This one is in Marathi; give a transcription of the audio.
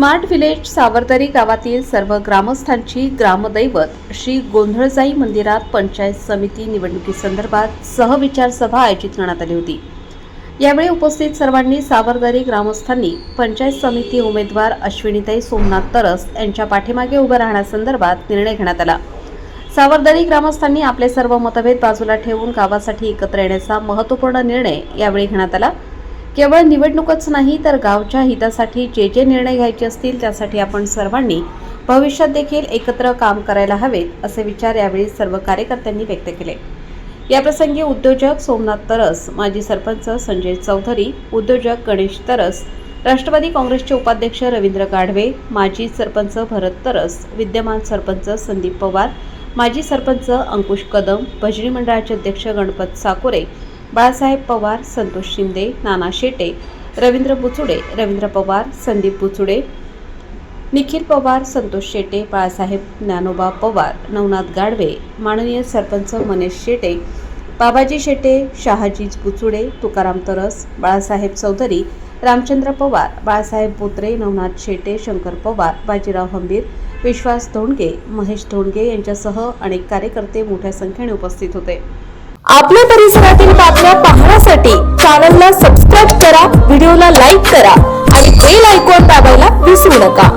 स्मार्ट विलेज सावरदरी गावातील सर्व ग्रामस्थांची ग्रामदैवत श्री गोंधळजाई मंदिरात पंचायत समिती निवडणुकीसंदर्भात सहविचार सभा आयोजित करण्यात आली होती। यावेळी उपस्थित सर्वांनी सावरदरी ग्रामस्थांनी पंचायत समिती उमेदवार अश्विनीताई सोमनाथ तरस यांच्या पाठीमागे उभे राहण्यासंदर्भात निर्णय घेण्यात आला। सावरदरी ग्रामस्थांनी आपले सर्व मतभेद बाजूला ठेवून गावासाठी एकत्र येण्याचा महत्त्वपूर्ण निर्णय यावेळी घेण्यात आला। केवळ निवडणूकच नाही तर गावच्या हितासाठी जे निर्णय घ्यायचे असतील त्यासाठी आपण सर्वांनी भविष्यात देखील एकत्र काम करायला हवेत असे विचार यावेळी सर्व कार्यकर्त्यांनी व्यक्त केले। याप्रसंगी उद्योजक सोमनाथ तरस, माजी सरपंच संजय चौधरी, उद्योजक गणेश तरस, राष्ट्रवादी काँग्रेसचे उपाध्यक्ष रवींद्र गाढवे, माजी सरपंच भरत तरस, विद्यमान सरपंच संदीप पवार, माजी सरपंच अंकुश कदम, भजनी मंडळाचे अध्यक्ष गणपत साकोरे, बाळासाहेब पवार, संतोष शिंदे, नाना शेटे, रवींद्र बुचुडे, रवींद्र पवार, संदीप बुचुडे, निखिल पवार, संतोष शेटे, बाळासाहेब ज्ञानोबा पवार, नवनाथ गाढवे, माननीय सरपंच मनीष शेटे, बाबाजी शेटे, शहाजी बुचुडे, तुकाराम तरस, बाळासाहेब चौधरी, रामचंद्र पवार, बाळासाहेब बोत्रे, नवनाथ शेटे, शंकर पवार, बाजीराव हंबीर, विश्वास धोंडगे, महेश धोंडगे यांच्यासह अनेक कार्यकर्ते मोठ्या संख्येने उपस्थित होते। आपल्या परिसरातील बातम्या पाहण्यासाठी चॅनलला सबस्क्राइब करा, व्हिडिओला लाईक करा आणि बेल आयकॉन दाबायला विसरू नका।